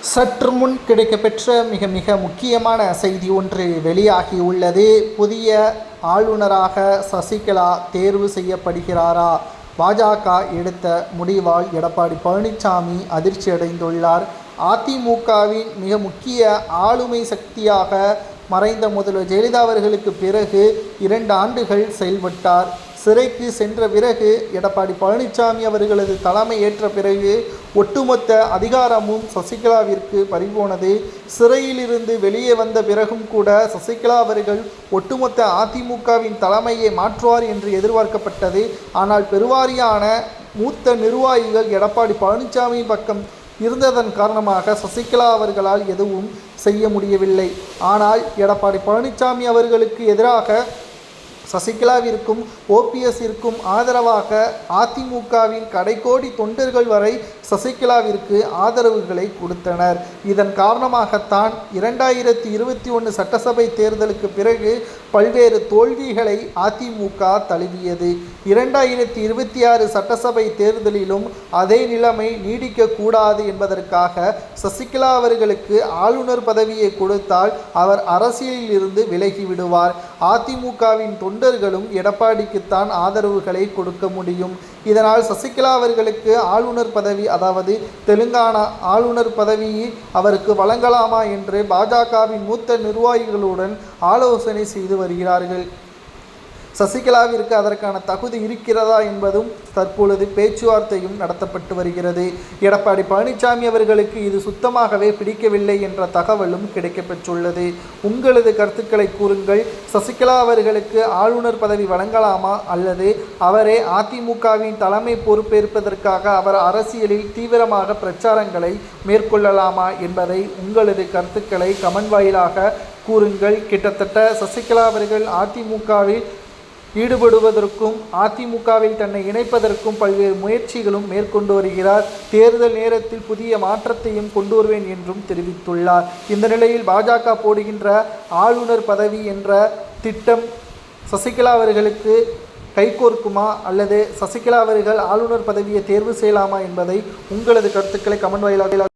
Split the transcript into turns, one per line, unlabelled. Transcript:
சற்று முன் கிடைக்கப்பெற்ற மிக முக்கியமான செய்தி ஒன்று வெளியாகியுள்ளது. புதிய ஆளுநராக சசிகலா தேர்வு செய்யப்படுகிறாரா? பாஜக எடுத்த முடிவால் எடப்பாடி பழனிசாமி அதிர்ச்சியடைந்துள்ளார். அதிமுகவின் மிக முக்கிய ஆளுமை சக்தியாக மறைந்த முதல்வர் ஜெயலலிதா அவர்களுக்கு பிறகு 2 ஆண்டுகள் செயல்பட்டார். சிறைக்கு சென்ற பிறகு எடப்பாடி பழனிசாமி அவர்களது தலைமை ஏற்ற பிறகு ஒட்டுமொத்த அதிகாரமும் சசிகலாவிற்கு பறிபோனது. சிறையிலிருந்து வெளியே வந்த பிறகும் கூட சசிகலா அவர்கள் ஒட்டுமொத்த அதிமுகவின் தலைமையை மாற்றுவார் என்று எதிர்பார்க்கப்பட்டது. ஆனால் பெருவாரியான மூத்த நிர்வாகிகள் எடப்பாடி பழனிசாமியின் பக்கம் இருந்ததன் காரணமாக சசிகலா அவர்களால் எதுவும் செய்ய முடியவில்லை. ஆனால் எடப்பாடி பழனிசாமி அவர்களுக்கு எதிராக சசிகலாவிற்கும் ஓபிஎஸ்ஸிற்கும் ஆதரவாக அதிமுகவின் கடைக்கோடி தொண்டர்கள் வரை சசிகலாவிற்கு ஆதரவுகளை கொடுத்தனர். இதன் காரணமாகத்தான் 2021 சட்டசபை தேர்தலுக்கு பிறகு பல்வேறு தோல்விகளை அதிமுக தழுவியது. 2026 சட்டசபை தேர்தலிலும் அதே நிலைமை நீடிக்கக்கூடாது என்பதற்காக சசிகலா அவர்களுக்கு ஆளுநர் பதவியை கொடுத்தால் அவர் அரசியலில் இருந்து விலகிவிடுவார். அதிமுகவின் தொண்டர்களும் எடப்பாடிக்குத்தான் ஆதரவுகளை கொடுக்க முடியும். இதனால் சசிகலா அவர்களுக்கு ஆளுநர் பதவி, அதாவது தெலுங்கானா ஆளுநர் பதவி அவருக்கு வழங்கலாமா என்று பாஜகவின் மூத்த நிர்வாகிகளுடன் ஆலோசனை செய்து வருகிறார்கள். சசிகலாவிற்கு அதற்கான தகுதி இருக்கிறதா என்பதும் தற்பொழுது பேச்சுவார்த்தையும் நடத்தப்பட்டு வருகிறது. எடப்பாடி பழனிசாமி அவர்களுக்கு இது சுத்தமாகவே பிடிக்கவில்லை என்ற தகவலும் கிடைக்கப்பெற்றுள்ளது. உங்களது கருத்துக்களை கூறுங்கள். சசிகலா அவர்களுக்கு ஆளுநர் பதவி வழங்கலாமா அல்லது அவரே அதிமுகவின் தலைமை பொறுப்பேற்பதற்காக அவர் அரசியலில் தீவிரமாக பிரச்சாரங்களை மேற்கொள்ளலாமா என்பதை உங்களது கருத்துக்களை கமெண்ட் வாயிலாக கூறுங்கள். கிட்டத்தட்ட சசிகலா அவர்கள் அதிமுகவில் ஈடுபடுவதற்கும் அதிமுகவில் தன்னை இணைப்பதற்கும் பல்வேறு முயற்சிகளும் மேற்கொண்டு வருகிறார். தேர்தல் நேரத்தில் புதிய மாற்றத்தையும் கொண்டு வருவேன் என்றும் தெரிவித்துள்ளார். இந்த நிலையில் பாஜக போடுகின்ற ஆளுநர் பதவி என்ற திட்டம் சசிகலா அவர்களுக்கு கைகோர்க்குமா அல்லது சசிகலா அவர்கள் ஆளுநர் பதவியை தேர்வு செய்யலாமா என்பதை உங்களது கருத்துக்களை கமெண்ட் வாயிலாக